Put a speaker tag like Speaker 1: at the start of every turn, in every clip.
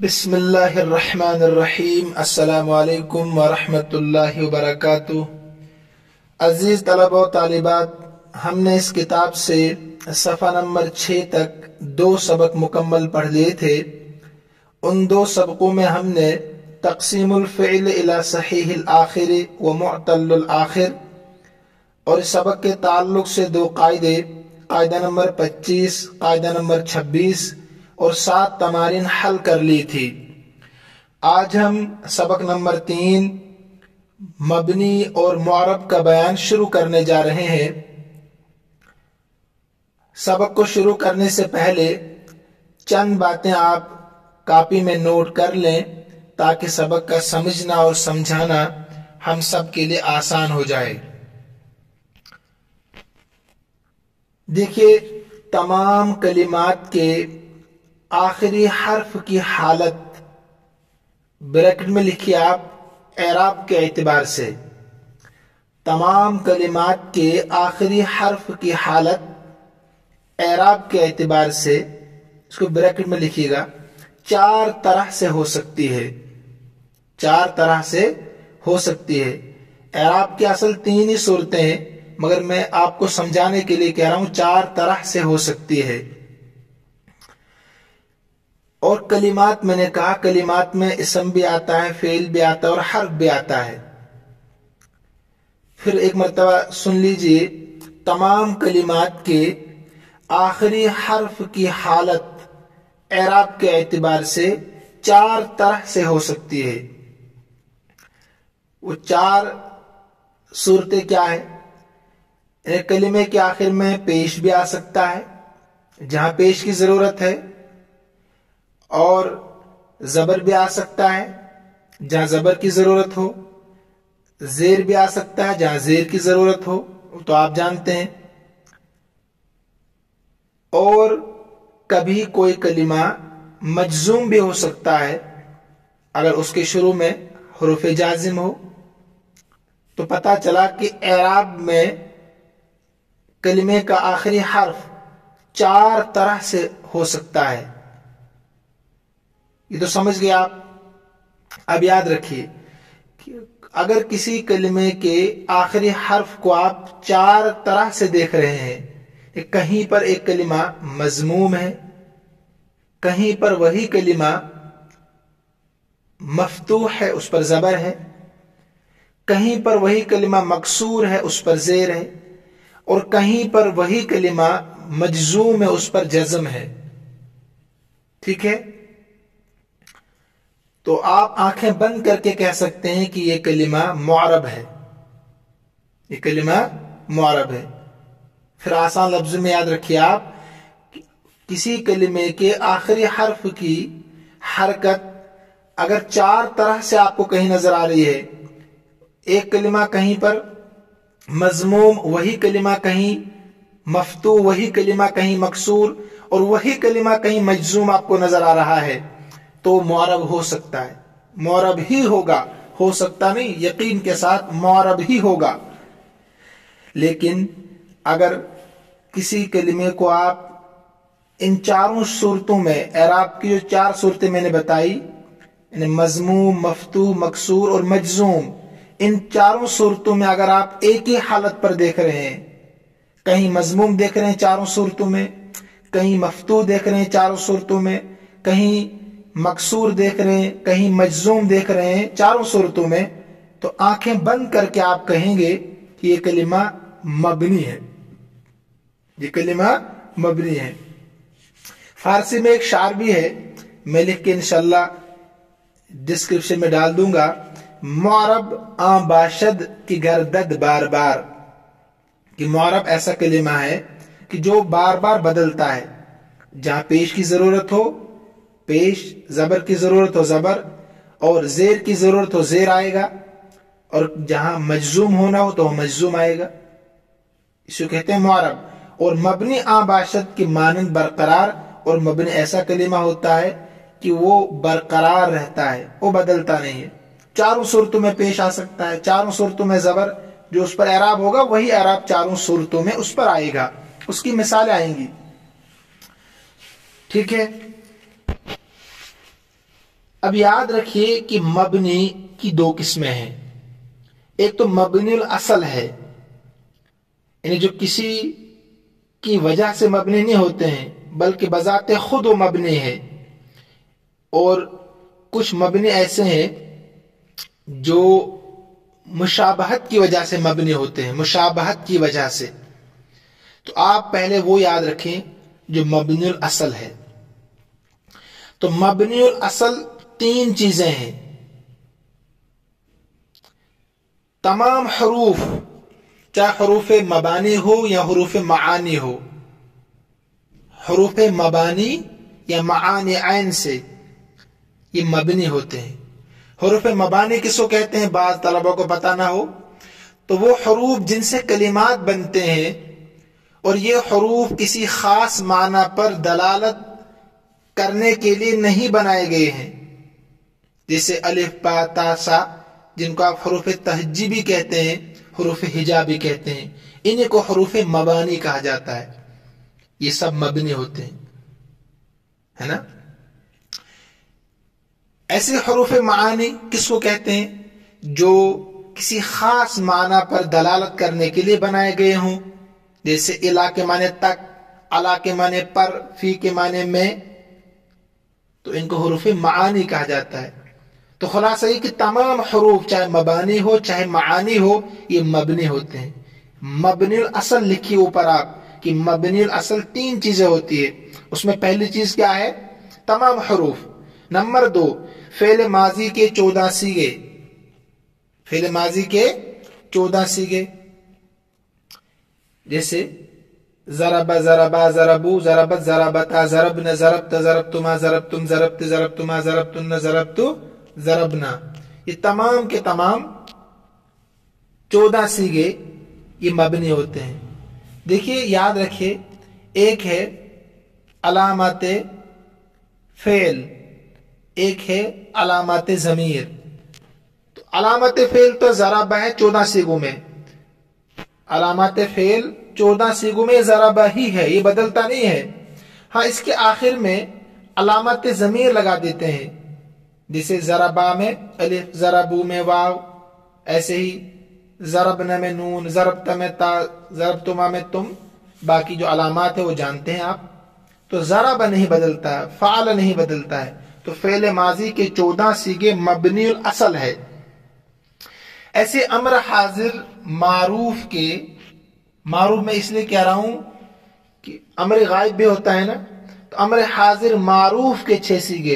Speaker 1: بسم اللہ الرحمن الرحیم۔ السلام علیکم ورحمۃ اللہ وبرکاتہ۔ عزیز طلبہ و طالبات، ہم نے اس کتاب سے صفحہ نمبر 6 تک 2 سبق مکمل پڑھ لیے تھے۔ ان 2 سبقوں میں ہم نے تقسیم الفعل الی صحیح الآخر و معتل الآخر اور اس سبق کے تعلق سے 2 قاعدے، قاعدہ نمبر 25، قاعدہ نمبر 26 اور 7 تمارین حل کر لی تھی۔ آج ہم سبق نمبر 3 مبنی اور معرب کا بیان شروع کرنے جا رہے ہیں۔ سبق کو شروع کرنے سے پہلے چند باتیں آپ کاپی میں نوٹ کر لیں تاکہ سبق کا سمجھنا اور سمجھانا ہم سب کے لیے آسان ہو جائے۔ دیکھیے، تمام کلمات کے آخری حرف کی حالت بریکٹ میں لکھیے آپ اعراب کے اعتبار سے۔ تمام کلمات کے آخری حرف کی حالت اعراب کے اعتبار سے اس کو بریکٹ میں لکھیے گا، 4 طرح سے ہو سکتی ہے۔ 4 طرح سے ہو سکتی ہے۔ اعراب کی اصل 3 ہی صورتیں ہیں، مگر میں آپ کو سمجھانے کے لیے کہہ رہا ہوں 4 طرح سے ہو سکتی ہے۔ اور کلمات، میں نے کہا کلمات میں اسم بھی آتا ہے، فعل بھی آتا ہے اور حرف بھی آتا ہے۔ پھر ایک مرتبہ سن لیجئے، تمام کلمات کے آخری حرف کی حالت اعراب کے اعتبار سے 4 طرح سے ہو سکتی ہے۔ وہ 4 صورتیں کیا ہے؟ ایک کلمے کے آخر میں پیش بھی آ سکتا ہے جہاں پیش کی ضرورت ہے، اور زبر بھی آ سکتا ہے جہاں زبر کی ضرورت ہو، زیر بھی آ سکتا ہے جہاں زیر کی ضرورت ہو، تو آپ جانتے ہیں۔ اور کبھی کوئی کلمہ مجزوم بھی ہو سکتا ہے اگر اس کے شروع میں حروف جازم ہو۔ تو پتہ چلا کہ اعراب میں کلمے کا آخری حرف 4 طرح سے ہو سکتا ہے۔ یہ تو سمجھ گئے آپ۔ اب یاد رکھیے کہ اگر کسی کلمے کے آخری حرف کو آپ 4 طرح سے دیکھ رہے ہیں، کہیں پر ایک کلمہ مضموم ہے، کہیں پر وہی کلمہ مفتوح ہے، اس پر زبر ہے، کہیں پر وہی کلمہ مکسور ہے، اس پر زیر ہے، اور کہیں پر وہی کلمہ مجزوم ہے، اس پر جزم ہے۔ ٹھیک ہے؟ تو آپ آنکھیں بند کر کے کہہ سکتے ہیں کہ یہ کلمہ معرب ہے، یہ کلمہ معرب ہے۔ پھر آسان لفظ میں یاد رکھیے آپ، کسی کلمے کے آخری حرف کی حرکت اگر 4 طرح سے آپ کو کہیں نظر آ رہی ہے، ایک کلمہ کہیں پر مضموم، وہی کلمہ کہیں مفتوح، وہی کلمہ کہیں مکسور، اور وہی کلمہ کہیں مجزوم آپ کو نظر آ رہا ہے، تو معرب ہو سکتا ہے، معرب ہی ہوگا، ہو سکتا نہیں، یقین کے ساتھ معرب ہی ہوگا۔ لیکن اگر کسی کلمے کو آپ ان 4 صورتوں میں، اعراب کی جو 4 صورتیں میں نے بتائی، یعنی مضموم، مفتوح، مکسور اور مجزوم، ان 4 صورتوں میں اگر آپ ایک ہی حالت پر دیکھ رہے ہیں، کہیں مضموم دیکھ رہے ہیں 4 صورتوں میں، کہیں مفتوح دیکھ رہے ہیں 4 صورتوں میں، کہیں مکسور دیکھ رہے ہیں، کہیں مجزوم دیکھ رہے ہیں 4 صورتوں میں، تو آنکھیں بند کر کے آپ کہیں گے کہ یہ کلمہ مبنی ہے، یہ کلمہ مبنی ہے۔ فارسی میں ایک شعر بھی ہے، میں لکھ کے انشاءاللہ ڈسکرپشن میں ڈال دوں گا، معرب آن باشد کی گردد بار بار، کہ معرب ایسا کلمہ ہے کہ جو بار بار بدلتا ہے، جہاں پیش کی ضرورت ہو پیش، زبر کی ضرورت ہو زبر، اور زیر کی ضرورت ہو زیر آئے گا، اور جہاں مجزوم ہونا ہو تو وہ مجزوم آئے گا، اس کو کہتے ہیں معرب۔ اور مبنی آن باشد کی مانند برقرار، اور مبنی ایسا کلمہ ہوتا ہے کہ وہ برقرار رہتا ہے، وہ بدلتا نہیں ہے، 4 صورتوں میں پیش آ سکتا ہے، 4 صورتوں میں زبر جو اس پر اعراب ہوگا وہی اعراب 4 صورتوں میں اس پر آئے گا، اس کی مثالیں آئیں گی۔ ٹھیک ہے؟ اب یاد رکھیے کہ مبنی کی دو قسمیں ہیں. ایک تو مبنی الاصل ہے، یعنی جو کسی کی وجہ سے مبنی نہیں ہوتے ہیں بلکہ بذات خود وہ مبنی ہے. اور کچھ مبنی ایسے ہیں جو مشابہت کی وجہ سے مبنی ہوتے ہیں، مشابہت کی وجہ سے. تو آپ پہلے وہ یاد رکھیں جو مبنی الاصل ہے. تو مبنی الاصل تین چیزیں ہیں. تمام حروف، چاہے حروف مبانی ہو یا حروف معانی ہو، حروف مبانی یا معانی عین سے یہ مبنی ہوتے ہیں. حروف مبانی کس کو کہتے ہیں؟ بعض طلبہ کو پتہ نہ ہو تو وہ حروف جن سے کلمات بنتے ہیں اور یہ حروف کسی خاص معنی پر دلالت کرنے کے لیے نہیں بنائے گئے ہیں، جیسے الف با تا سا، جن کو آپ حروف تہجی بھی کہتے ہیں، حروف ہجا بھی کہتے ہیں، انہیں کو حروف مبانی کہا جاتا ہے. یہ سب مبنی ہوتے ہیں، ہے نا. ایسے حروف معانی کس کو کہتے ہیں؟ جو کسی خاص معنی پر دلالت کرنے کے لیے بنائے گئے ہوں، جیسے الا کے معنی تک، علا کے معنی پر، فی کے معنی میں، تو ان کو حروف معانی کہا جاتا ہے. تو خلاصہ یہ کہ تمام حروف چاہے مبانی ہو چاہے معانی ہو یہ مبنی ہوتے ہیں. مبنی الاصل لکھی اوپر آپ کہ مبنی الاصل تین چیزیں ہوتی ہے. اس میں پہلی چیز کیا ہے؟ تمام حروف. نمبر 2، فعل ماضی کے 14 صیغے. فعل ماضی کے 14 صیغے جیسے ضرب، ضربا، ضربو، ضربت، ضربتا، ضربن، ضربت، ضربتما، ضربتم، ضربت، ضربتما، ضربتن، ضربتو، ضربنا. یہ تمام کے تمام 14 صیغے یہ مبنی ہوتے ہیں. دیکھیے یاد رکھیے، ایک ہے علامات فعل، ایک ہے علامات ضمیر. تو علامات فعل تو ضربہ ہے 14 صیغوں میں، علامات فعل 14 صیغوں میں ضربہ ہی ہے، یہ بدلتا نہیں ہے. ہاں اس کے آخر میں علامات ضمیر لگا دیتے ہیں، جیسے ضربا میں الف، ضربو میں واو، ایسے ہی ضربنا میں نون، ضربتا میں تا، ضربتما میں تم. باقی جو علامات ہیں وہ جانتے ہیں آپ. تو ضربہ نہیں بدلتا، فعل نہیں بدلتا ہے. تو فعل ماضی کے 14 صیغے مبنی الاصل ہے. ایسے امر حاضر معروف کے، معروف میں اس لیے کہہ رہا ہوں کہ امر غائب بھی ہوتا ہے نا، تو امر حاضر معروف کے 6 صیغے،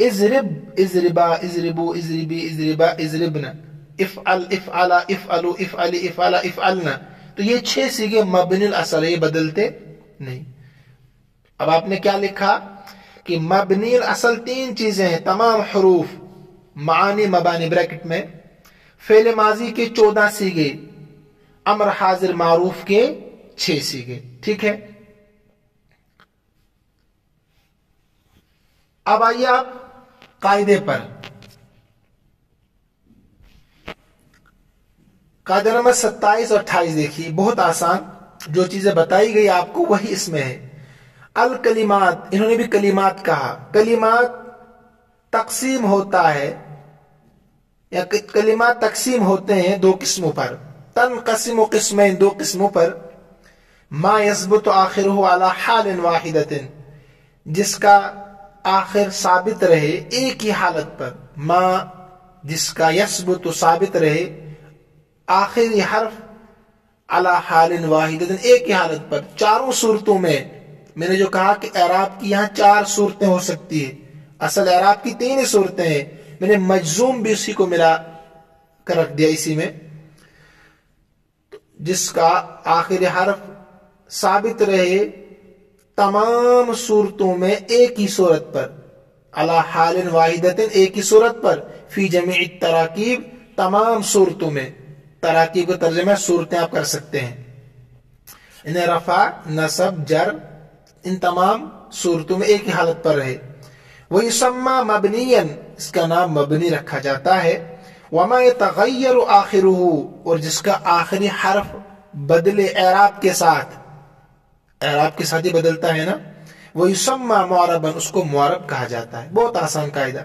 Speaker 1: اضرب، اضربا، اضربو، اضربی، اضربا، اضربنا، افعل، افعلا، افعلو، افعلی، افعلا، افعلنا. تو یہ 6 صیغے مبنی الاصل ہے، یہ بدلتے نہیں. اب آپ نے کیا لکھا کہ مبنی الاصل تین چیزیں ہیں، تمام حروف، معانی مبانی بریکٹ میں، فعل ماضی کے 14 صیغے، امر حاضر معروف کے 6 صیغے. ٹھیک ہے. اب آئیے آپ قاعدے پر. قاعدہ نمبر 27 اور 28 دیکھیے، بہت آسان. جو چیزیں بتائی گئی آپ کو وہی اس میں ہے. الکلمات، انہوں نے بھی کلمات کہا. کلمات تقسیم ہوتا ہے، یا کلمات تقسیم ہوتے ہیں 2 قسموں پر. تنقسم قسمین، 2 قسموں پر. ما یثبت آخرہ علی حال واحدۃ، جس کا آخر ثابت رہے ایک ہی حالت پر. ما جس کا یثبت ثابت رہے آخری حرف علی حال واحدۃ، ایک ہی حالت پر. چاروں صورتوں میں نے جو کہا کہ اعراب کی یہاں 4 صورتیں ہو سکتی ہے، اصل اعراب کی 3 ہی صورتیں ہیں. میں نے مجزوم بھی اسی کو ملا کر رکھ دیا اسی میں. جس کا آخری حرف ثابت رہے تمام صورتوں میں ایک ہی صورت پر، علی حال واحدۃ، ایک ہی صورت پر، فی جمیع التراکیب، تمام صورتوں میں. تراکیب کا ترجمہ صورتیں آپ کر سکتے ہیں. انہیں رفع، نصب، جر، ان تمام صورتوں میں ایک ہی حالت پر رہے. وَيُسَمَّى مَبْنِيًا، اس کا نام مبنی رکھا جاتا ہے. وَمَا يَتَغَيَّرُ آخِرُهُ، اور جس کا آخری حرف بدلے اعراب کے ساتھ، اعراب کے ساتھ ہی بدلتا ہے نا. وَيُسَمَّى مُعْرَبًا، اس کو معرب کہا جاتا ہے. بہت آسان قاعدہ.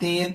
Speaker 1: 3।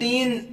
Speaker 1: 3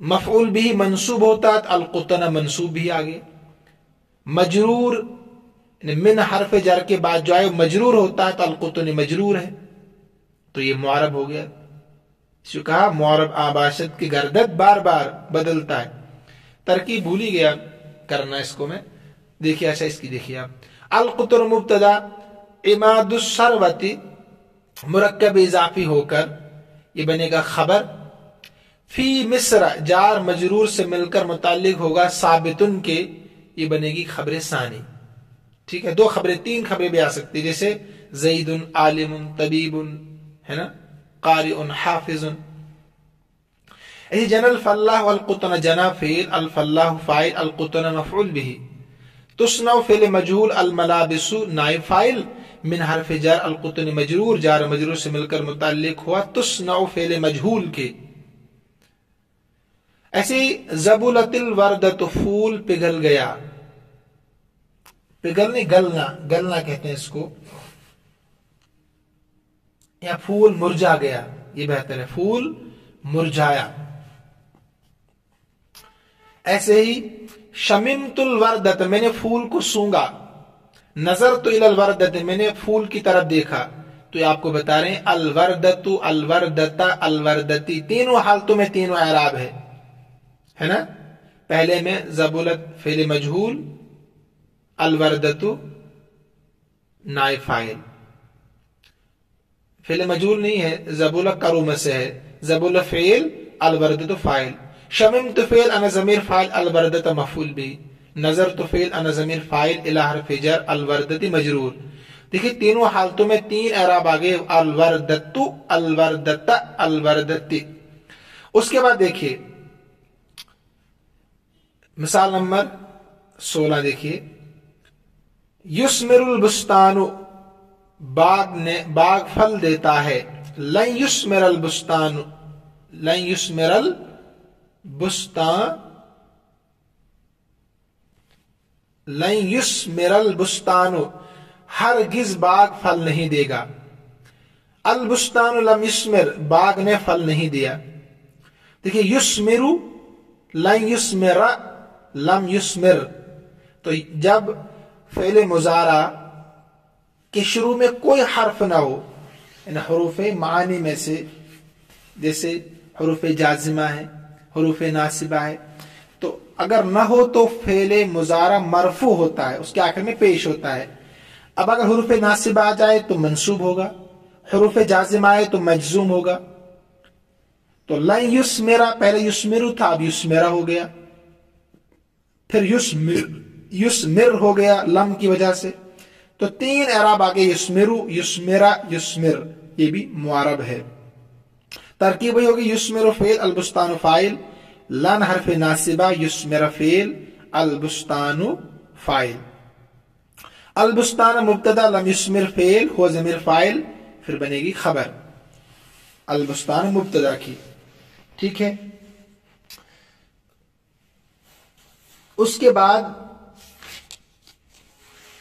Speaker 1: مفعول بھی منصوب ہوتا ہے تو القطن منصوب بھی آگے. مجرور من حرف جر کے بعد جو ہے مجرور ہوتا ہے تو القطن مجرور ہے، تو یہ معرب ہو گیا. اس کو کہا معرب آباشت کی گردت بار بار بدلتا ہے. ترکیب بھول ہی گیا کرنا اس کو میں. دیکھیے اچھا اس کی دیکھیے آپ. القطن مبتدا، عماد الثروتی مرکب اضافی ہو کر یہ بنے گا خبر. فی مصر جار مجرور سے مل کر متعلق ہوگا ثابتن کے، یہ بنے گی خبر ثانی. ٹھیک ہے، دو خبریں، تین خبریں بھی آ سکتی جیسے زید عالم طبیب ہے نا، قارئ حافظ. ایسے جن الفلاح والقطن جنا فعل، الفلاح فاعل، القطن مفعول به. تصنع فعل مجهول، الملابس نائب فاعل، من حرف جر القطن مجرور جار مجرور سے مل کر متعلق ہوا تصنع فعل مجهول کے. ایسے زبلت الوردۃ پھول پگھل گیا. پگھلنے گلنا، گلنا کہتے ہیں اس کو، یا پھول مرجھا گیا، یہ بہتر ہے، پھول مرجھایا. ایسے ہی شممت الوردۃ میں نے پھول کو سونگا. نظرت الی الوردۃ میں نے پھول کی طرف دیکھا. تو یہ آپ کو بتا رہے ہیں الوردۃ، الوردۃ، الوردتی، تینوں حالتوں میں تینوں اعراب ہے نا. پہلے میں زبلت فعل مجہول، الوردۃ نائب فاعل. فعل مجہول نہیں ہے، زبلہ کروم سے ہے، زبلہ فعل الوردۃ فاعل. شممت فعل انا ضمیر فاعل الوردۃ مفعول به. نظرت فعل انا ضمیر فاعل الی حرف جر الوردۃ مجرور. دیکھیں تینوں حالتوں میں تین اعراب آگے، الوردۃ، الوردۃ، الوردتی. اس کے بعد دیکھیے مثال نمبر 16 دیکھیے. یثمر البستان، باغ پھل دیتا ہے. لن یثمر البستان، لن یثمر البستان، لن یثمر البستان، ہرگز باغ پھل نہیں دے گا. البستان لم یثمر، باغ نے پھل نہیں دیا. دیکھیے یثمر، لن یثمر، لم یثمر. تو جب فعل مضارع کے شروع میں کوئی حرف نہ ہو، یعنی حروف معانی میں سے، جیسے حروف جازمہ ہے، حروف ناصبہ ہے، تو اگر نہ ہو تو فعل مضارع مرفوع ہوتا ہے، اس کے آخر میں پیش ہوتا ہے. اب اگر حروف ناصبہ آ جائے تو منصوب ہوگا، حروف جازمہ آئے تو مجزوم ہوگا. تو لن یثمر، پہلے یثمر تھا اب یثمر ہو گیا، پھر یثمر ہو گیا لم کی وجہ سے. تو تین اعراب آگے، یثمر، یثمر، یثمر، یہ بھی معرب ہے. ترکیب وہی ہوگی، یثمر فعل البستان فاعل، لن حرف ناصبہ، یثمر فعل البستان فاعل. البستان مبتدا، لم یثمر فعل، ہو ضمیر فاعل، پھر بنے گی خبر البستان مبتدا کی. ٹھیک ہے. اس کے بعد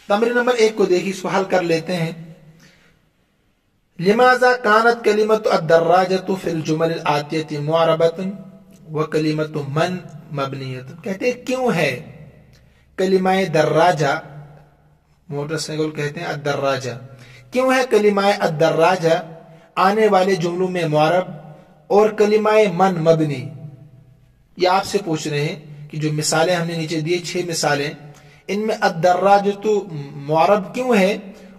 Speaker 1: تمرین نمبر 1 کو دیکھیں، اس کو حل کر لیتے ہیں. لماذا كانت كلمة الدراجة في الجمل الآتية معربة وكلمة من مبنية. کہتے ہیں کیوں ہے کلمہ دراجہ، موٹر سائیکل کہتے ہیں الدراجہ، کیوں ہے کلمہ الدراجہ آنے والے جملوں میں معرب اور کلمہ من مبنی. یہ آپ سے پوچھ رہے ہیں کہ جو مثالیں ہم نے نیچے دیے 6 مثالیں، ان میں الدراجۃ معرب کیوں ہے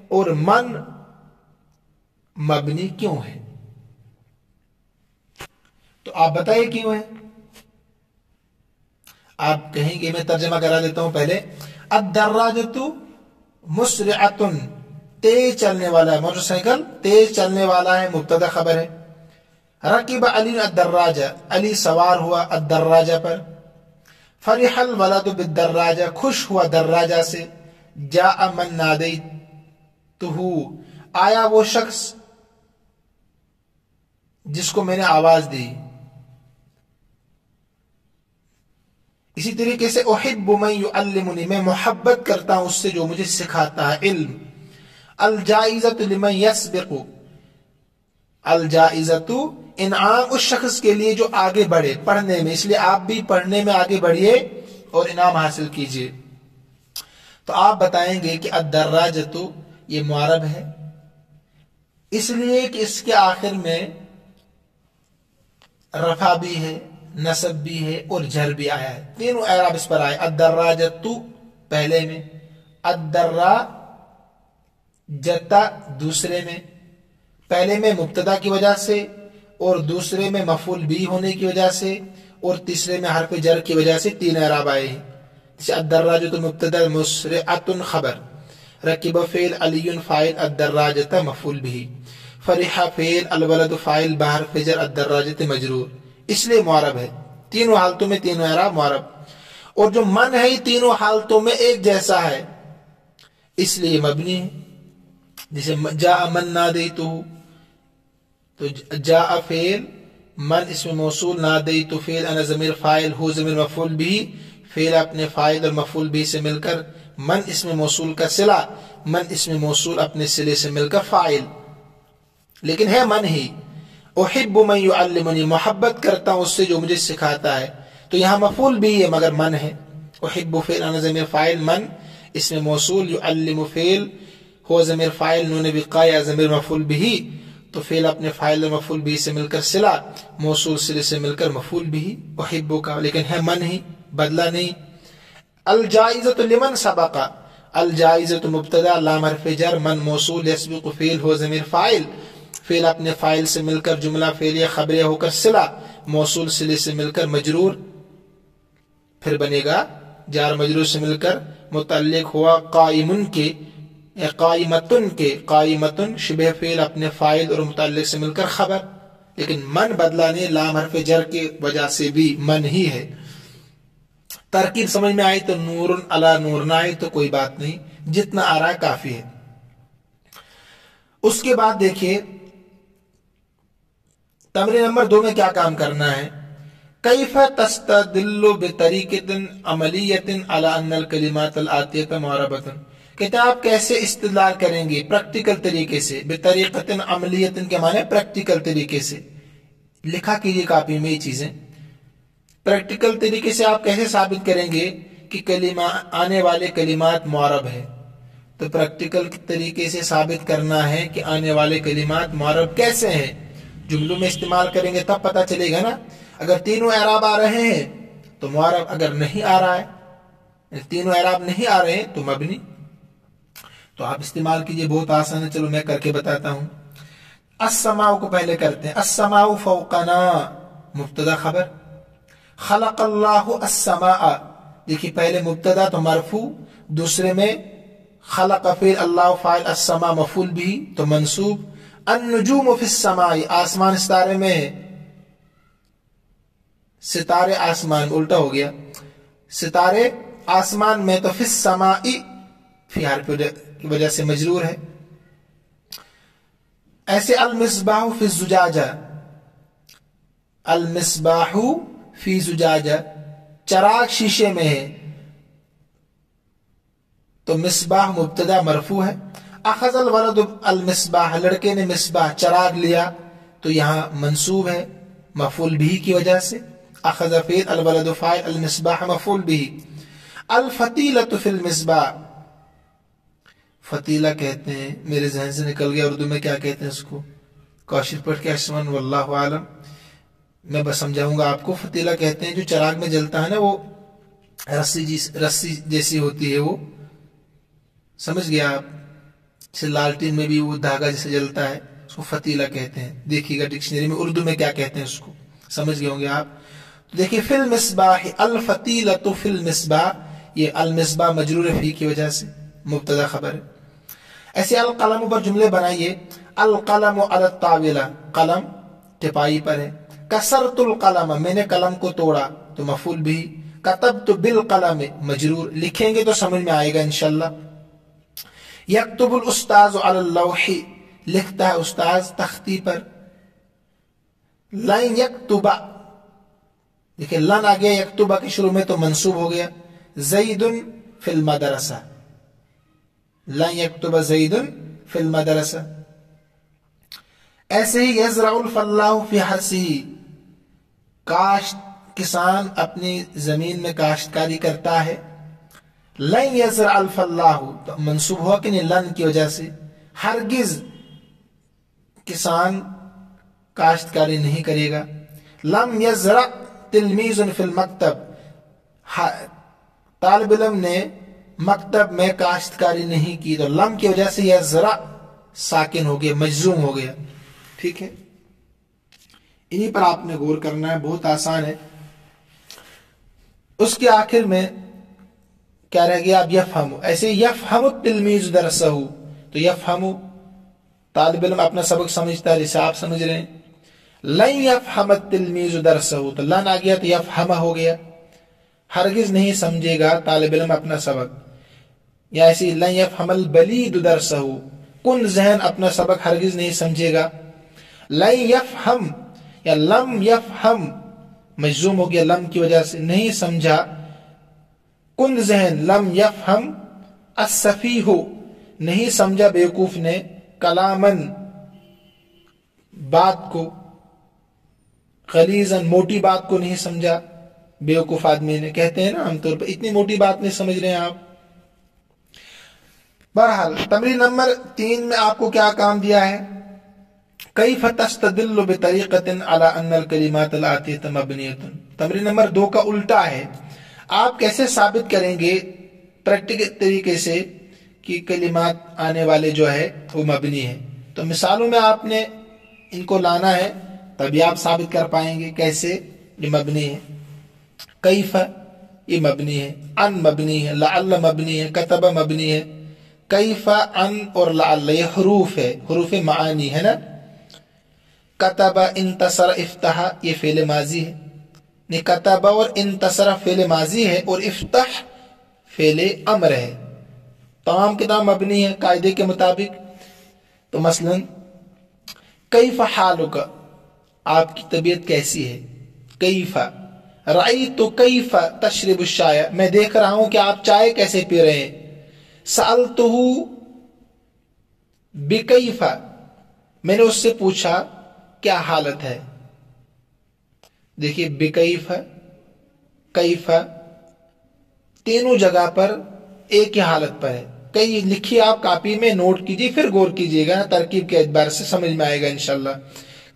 Speaker 1: اور من مبنی کیوں ہے؟ تو آپ بتائیے کیوں ہے. آپ کہیں کہ میں ترجمہ کرا دیتا ہوں پہلے. الدراجۃ مسرعۃ، تیز چلنے والا ہے، موٹر سائیکل تیز چلنے والا ہے، مبتدا خبر ہے. رکب علی الدراجہ، علی سوار ہوا الدراجہ پر. فرح الولد بالدراجہ، خوش ہوا دراجہ سے. جاء من نادیتہ، آیا وہ شخص جس کو میں نے آواز دی. اسی طریقے سے احب من یعلمنی، میں محبت کرتا ہوں اس سے جو مجھے سکھاتا ہے علم. الجائزۃ لمن یسبق، الجائزتو انعام اس شخص کے لیے جو آگے بڑھے پڑھنے میں، اس لیے آپ بھی پڑھنے میں آگے بڑھیے اور انعام حاصل کیجئے۔ تو آپ بتائیں گے کہ الدراجتو یہ معرب ہے، اس لیے کہ اس کے آخر میں رفع بھی ہے، نصب بھی ہے اور جر بھی آیا ہے، تینوں اعراب اس پر آئے۔ الدراجتو پہلے میں، الدراجتا دوسرے میں، پہلے میں مبتدا کی وجہ سے اور دوسرے میں مفعول بھی ہونے کی وجہ سے اور تیسرے میں حرف جر کی وجہ سے تین اعراب آئے ہیں۔ جیسے الدراجۃ مبتدا، مسرعۃ خبر، رکب فعل، علی فاعل، الدراجۃ مفعول بھی، فرح فعل، الولد فاعل، بحرف جر، الدراجۃ مجرور، اس لیے معرب ہے۔ تینوں حالتوں میں تینوں اعراب معرب، اور جو من ہے یہ تینوں حالتوں میں ایک جیسا ہے، اس لیے مبنی ہے۔ جیسے جاء من نادیتہ، تو جاء فعل، من اسم موصول، نادیت فعل، انا ضمیر فاعل، ہو ضمیر مفعول بھی، فعل اپنے فاعل اور مفعول بھی سے مل کر من اسم موصول کا صلہ، من اسم موصول اپنے صلے سے مل کر فاعل، لیکن ہے من ہی۔ احب من يعلمني، محبت کرتا ہوں اس سے جو مجھے سکھاتا ہے، تو یہاں مفعول بھی ہے مگر من ہے۔ احب فعل، انا ضمیر فاعل، من اسم موصول، يعلم فعل، ہو ضمیر فاعل، نون وقایہ ضمیر مفعول بھی، تو فعل اپنے فاعل اور مفعول بھی سے مل کر صلہ، موصول صلے سے مل کر مفعول بھی احب کا، لیکن ہے من ہی، بدلہ نہیں۔ الجائزۃ لمن سبق، الجائزۃ مبتدا، لام حرف جر، من موصول، یسبق فعل، ہو ضمیر فاعل، فعل اپنے فاعل سے مل کر جملہ فعلیہ خبریہ ہو کر صلہ، موصول صلے سے مل کر مجرور، پھر بنے گا جار مجرور سے مل کر متعلق ہوا قائمن کے، قائمتن کے، قائمتن شبہ فعل اپنے فاعل اور متعلق سے مل کر خبر، لیکن من بدلا نے لام حرف جر کی وجہ سے بھی من ہی ہے۔ ترکیب سمجھ میں آئی تو نور علی نور، نہ آئی تو کوئی بات نہیں، جتنا آ رہا ہے کافی ہے۔ اس کے بعد دیکھیے تمرین نمبر 2 میں کیا کام کرنا ہے۔ کیف تستدل بطریقۃ عملیۃ علی ان الکلمات الآتیۃ معربۃ، کہتے ہیں آپ کیسے استدلال کریں گے پریکٹیکل طریقے سے، بطریقۃ عملیۃ کے معنی پریکٹیکل طریقے سے، لکھا کیجیے کاپی میں یہ چیزیں۔ پریکٹیکل طریقے سے آپ کیسے ثابت کریں گے کہ کلمہ آنے والے کلمات معرب ہے؟ تو پریکٹیکل طریقے سے ثابت کرنا ہے کہ آنے والے کلمات معرب کیسے ہیں، جملوں میں استعمال کریں گے تب پتہ چلے گا نا۔ اگر تینوں اعراب آ رہے ہیں تو معرب، اگر نہیں آ رہا ہے، تینوں اعراب نہیں آ رہے ہیں تو مبنی۔ تو آپ استعمال کیجئے، بہت آسان ہے، چلو میں کر کے بتاتا ہوں۔ السماء کو پہلے کرتے ہیں، السماء فوقنا مبتدا خبر، خلق اللہ السماء، دیکھیے پہلے مبتدا تو مرفوع، دوسرے میں خلق فعل، اللہ فاعل، السماء مفعول بھی تو منصوب۔ النجوم فی السماء، آسمان ستارے میں ہے، ستارے آسمان، الٹا ہو گیا، ستارے آسمان میں، تو فی السماء فی حرف کی وجہ سے مجرور ہے۔ ایسے المصباح فی الزجاجہ، المصباح فی زجاجہ، چراغ شیشے میں ہے، تو مصباح مبتدا مرفوع ہے۔ اخذ الولد المصباح، لڑکے نے مصباح چراغ لیا، تو یہاں منصوب ہے مفعول بھی کی وجہ سے، اخذ فعل، الولد فاعل، المصباح مفعول بھی۔ الفتیلۃ فی المصباح، فتیلہ کہتے ہیں، میرے ذہن سے نکل گیا اردو میں کیا کہتے ہیں اس کو، کوشش پڑھ کے اشمن واللہ عالم، میں بس سمجھاؤں گا آپ کو۔ فتیلہ کہتے ہیں جو چراغ میں جلتا ہے نا، وہ رسی جیسی ہوتی ہے، وہ سمجھ گیا آپ، جیسے لالٹین میں بھی وہ دھاگا جیسے جلتا ہے، اس کو فتیلہ کہتے ہیں۔ دیکھیے گا ڈکشنری میں اردو میں کیا کہتے ہیں اس کو، سمجھ گئے ہوں گے آپ۔ تو دیکھیے فی المصباح، الفتیلۃ فی المصباح، یہ المصباح مجرور فی کی وجہ سے مبتدا خبر ہے۔ ایسے القلم پر جملے بنائیے، القلم علی الطاولہ، قلم ٹپائی پر ہے۔ کسرت القلم، میں نے قلم کو توڑا، تو مفعول بھی۔ کتبت بالقلم، مجرور، لکھیں گے تو سمجھ میں آئے گا انشاءاللہ۔ یکتب الاستاذ علی اللوح، لکھتا ہے استاذ تختی پر۔ لن یکتب، دیکھیں لن آ گیا یکتبہ کے شروع میں تو منصوب ہو گیا۔ زید فی المدرسہ، لن یکتب زید فی المدرسہ۔ ایسے ہی یزرع الفلاح فی حرثہ، کاشت کسان اپنی زمین میں کاشتکاری کرتا ہے. لن یزرع الفلاح تو منصوب ہوا کہ نہیں لن کی وجہ سے، ہرگز کسان کاشتکاری نہیں کرے گا. لم یزرع تلمیذ فی المکتب، طالب علم نے مکتب میں کاشتکاری نہیں کی، تو لم کی وجہ سے یزرع ساکن ہو گیا، مجزوم ہو گیا. ٹھیک ہے، انہی پر آپ نے غور کرنا ہے، بہت آسان ہے. اس کے آخر میں کیا رہ گیا؟ اب یفہم، ایسے یفہم التلمیذ درسہ، تو یفہم طالب علم اپنا سبق سمجھتا ہے جیسے آپ سمجھ رہے ہیں. لن یفہم التلمیذ درسہ، تو لن آ گیا تو یفہم ہو گیا، ہرگز نہیں سمجھے گا طالب علم اپنا سبق. یا ایسی لن یفہم البلید درسہ، کن ذہن اپنا سبق ہرگز نہیں سمجھے گا. لن یفہم یا لم یفہم مجزوم ہو گیا لم کی وجہ سے، نہیں سمجھا کن ذہن، لم یفہم السفیہ، نہیں سمجھا بیوقوف نے، کلامن بات کو، غلیظاً موٹی بات کو نہیں سمجھا بیوقوف آدمی نے. کہتے ہیں نا عام طور پر اتنی موٹی بات نہیں سمجھ رہے ہیں آپ. بہرحال تمرین نمبر 3 میں آپ کو کیا کام دیا ہے؟ کیف تستدل بطریقۃ علی ان الکلمات الآتیۃ مبنیۃ. تمرین نمبر 2 کا الٹا ہے، آپ کیسے ثابت کریں گے پریکٹیکل طریقے سے کہ کلمات آنے والے جو ہے وہ مبنی ہے. تو مثالوں میں آپ نے ان کو لانا ہے، تبھی آپ ثابت کر پائیں گے کیسے یہ مبنی ہے. کیف یہ مبنی ہے، ان مبنی ہے، لعل مبنی ہے، کتب مبنی ہے. کیف، ان اور لعل یہ حروف ہے، حروف معانی ہے نا. کتب، انتصر، افتح یہ فعل ماضی ہے. کتب اور انتصر فعل ماضی ہے اور افتح فعل امر ہے. تمام کتاب مبنی ہے قاعدے کے مطابق. تو مثلا کیف حالک، آپ کی طبیعت کیسی ہے. کیف رأیت کیف تشرب الشاء، میں دیکھ رہا ہوں کہ آپ چائے کیسے پی رہے ہیں. سألتہ بکیف، میں نے اس سے پوچھا کیا حالت ہے. دیکھیے بکیف، کیف تینوں جگہ پر ایک ہی حالت پر ہے. کئی لکھیے آپ کاپی میں، نوٹ کیجیے، پھر غور کیجیے گا، ترکیب کے اعتبار سے سمجھ میں آئے گا انشاءاللہ.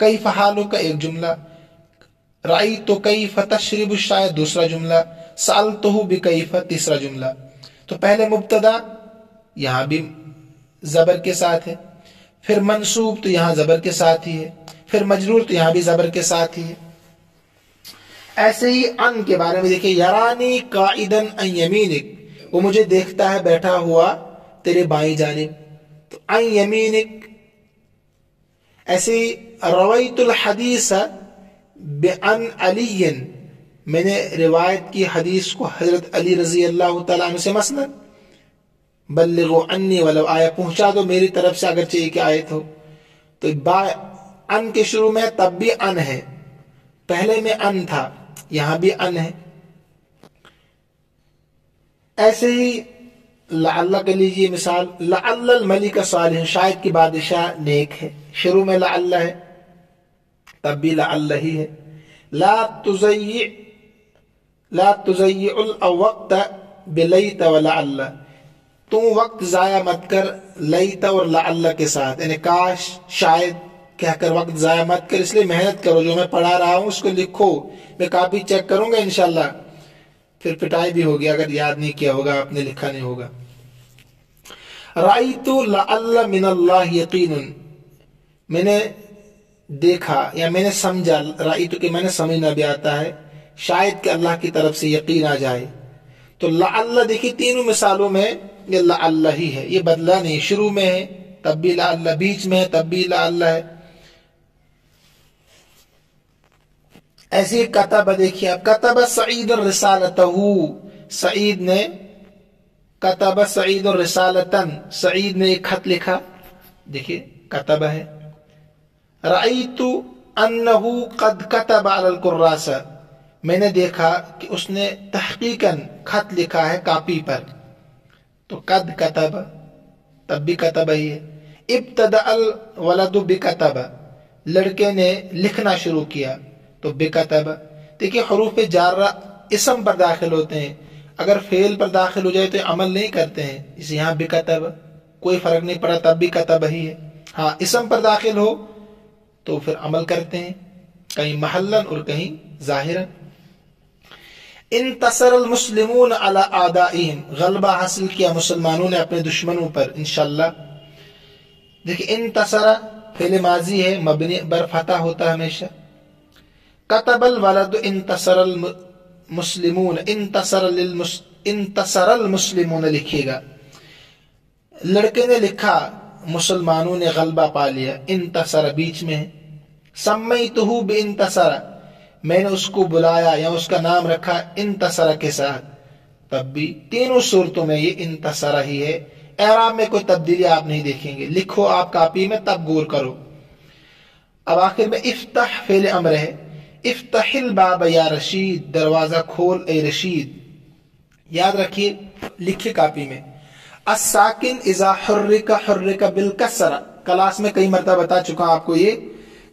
Speaker 1: کیف حالک ایک جملہ، رأیت کیف تشرب الشاء دوسرا جملہ، سألتہ بکیف تیسرا جملہ. تو پہلے مبتدا یہاں بھی زبر کے ساتھ ہے، پھر منصوب تو یہاں زبر کے ساتھ ہی ہے، پھر مجرور تو یہاں بھی زبر کے ساتھ ہی ہے. ایسے ہی ان کے بارے میں دیکھیں، یرانی قائدن ان یمینک، وہ مجھے دیکھتا ہے بیٹھا ہوا تیرے بائیں جانب. تو ان یمینک. ایسے ہی رویت الحدیث بان علی، میں نے روایت کی حدیث کو حضرت علی رضی اللہ تعالیٰ عنہ سے. مثلا بلغوا انی ولو آیہ، پہنچا دو میری طرف سے اگرچہ ایک آیت ہو. تو با ان کے شروع میں تب بھی ان ہے، پہلے میں ان تھا، یہاں بھی ان ہے. ایسے ہی لعل کے لیجیے مثال، لعل الملک صالح، شاید کہ بادشاہ نیک ہے، شروع میں لعل ہے تب بھی لعل ہی ہے. لا تضيع الوقت بلیت ولعل، تم وقت ضائع مت کر لیت اور لعل کے ساتھ، یعنی کاش، شاید کہہ کر وقت ضائع مت کر. اس لیے محنت کرو، جو میں پڑھا رہا ہوں اس کو لکھو. میں کاپی چیک کروں گا انشاءاللہ، پھر پٹائی بھی ہوگی اگر یاد نہیں کیا ہوگا، آپ نے لکھا نہیں ہوگا. رأیت لعل من اللہ یقین، میں نے دیکھا یا میں نے سمجھا، رأیت کہ میں نے سمجھنا بھی آتا ہے، شاید کہ اللہ کی طرف سے یقین آ جائے. تو لعل دیکھیے تینوں مثالوں میں یہ لعل ہی ہے، یہ بدلا نہیں، شروع میں ہے تب بھی لعل، بیچ میں ہے تب بھی لعل ہے. ایسے کتب دیکھیے آپ، کتب سعید رسالتہ، سعید نے، کتب سعید رسالتن، سعید نے ایک خط لکھا، دیکھیے کتب ہے. رأیت انہ قد کتب علی الکراس، میں نے دیکھا کہ اس نے تحقیقاً خط لکھا ہے کاپی پر. تو قد کتب تب بھی کتب ہی ہے. ابتدأ الولد بکتب، لڑکے نے لکھنا شروع کیا تو بکتب. دیکھیے حروف جارہ اسم پر داخل ہوتے ہیں، اگر فعل پر داخل ہو جائے تو عمل نہیں کرتے ہیں. اس یہاں بکتب کوئی فرق نہیں پڑا، تب بھی کتب ہی ہے. ہاں اسم پر داخل ہو تو پھر عمل کرتے ہیں، کہیں محلن اور کہیں ظاہرا. انتصر المسلمون علی اعدائهم، غلبہ حاصل کیا مسلمانوں نے اپنے دشمنوں پر انشاءاللہ. دیکھیں انتصر فعل ماضی ہے، مبنی بر فتح ہوتا ہے ہمیشہ. کتب الولد انتصر المسلمون، انتصر المسلمون لکھیے گا. لڑکے نے لکھا، مسلمانوں نے غلبہ پا لیا. انتصر بیچ میں ہے. سمیتہ بانتصر، میں نے اس کو بلایا یا اس کا نام رکھا انتصر کے ساتھ، تب بھی تینوں صورتوں میں یہ انتصر ہی ہے. اعراب میں کوئی تبدیلی آپ نہیں دیکھیں گے. لکھو آپ کاپی میں تب غور کرو. اب آخر میں افتح فعل امر ہے. افتح الباب یا رشید، دروازہ کھول اے رشید. یاد رکھیے، لکھیے کاپی میں. الساکن اذا حرک حرک بالکسر، کلاس میں کئی مرتبہ بتا چکا ہوں آپ کو یہ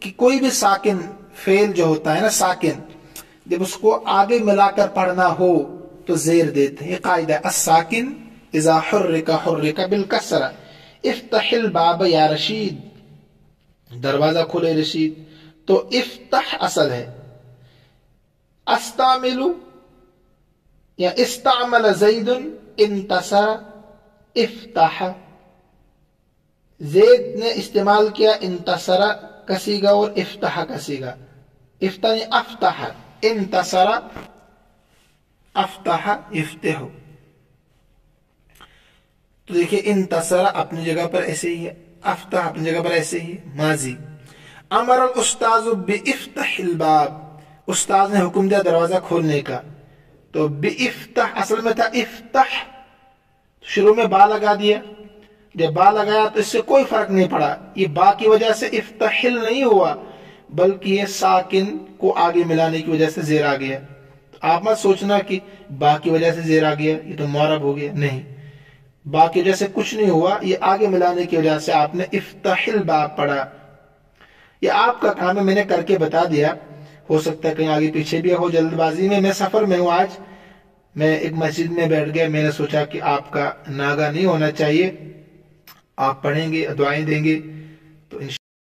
Speaker 1: کہ کوئی بھی ساکن فعل جو ہوتا ہے نا ساکن، جب اس کو آگے ملا کر پڑھنا ہو تو زیر دیتے ہیں. یہ قاعدہ ہے. الساکن اذا حرک حرک بالکسر. افتح الباب یا رشید، دروازہ کھولے رشید. تو افتح اصل ہے. استعمل یا استعمل زید انتصر افتح، زید نے استعمال کیا انتصر کا صیغہ اور افتح کا صیغہ. افتح نے افتح، انتصر افتح یفتح. تو دیکھیں انتصر اپنی جگہ پر ایسے ہی ہے، افتح اپنی جگہ پر ایسے ہی ماضی. امر الاستاذ بافتح الباب، استاذ نے حکم دیا دروازہ کھولنے کا. تو بافتح اصل میں تھا افتح، شروع میں با لگا دیا. جب با لگایا تو اس سے کوئی فرق نہیں پڑا. یہ با کی وجہ سے افتحل نہیں ہوا، بلکہ یہ ساکن کو آگے ملانے کی وجہ سے زیر آ گیا. آپ مت سوچنا کہ با کی وجہ سے زیر آ گیا یہ تو معرب ہو گیا، نہیں، با کی وجہ سے کچھ نہیں ہوا. یہ آگے ملانے کی وجہ سے آپ نے افتح الباب پڑھا. یہ آپ کا کام ہے، میں نے کر کے بتا دیا. ہو سکتا ہے کہیں آگے پیچھے بھی ہو، جلد بازی میں سفر میں ہوں. آج میں ایک مسجد میں بیٹھ گیا، میں نے سوچا کہ آپ کا ناگا نہیں ہونا چاہیے. آپ پڑھیں گے، دعائیں دیں گے تو انشاءاللہ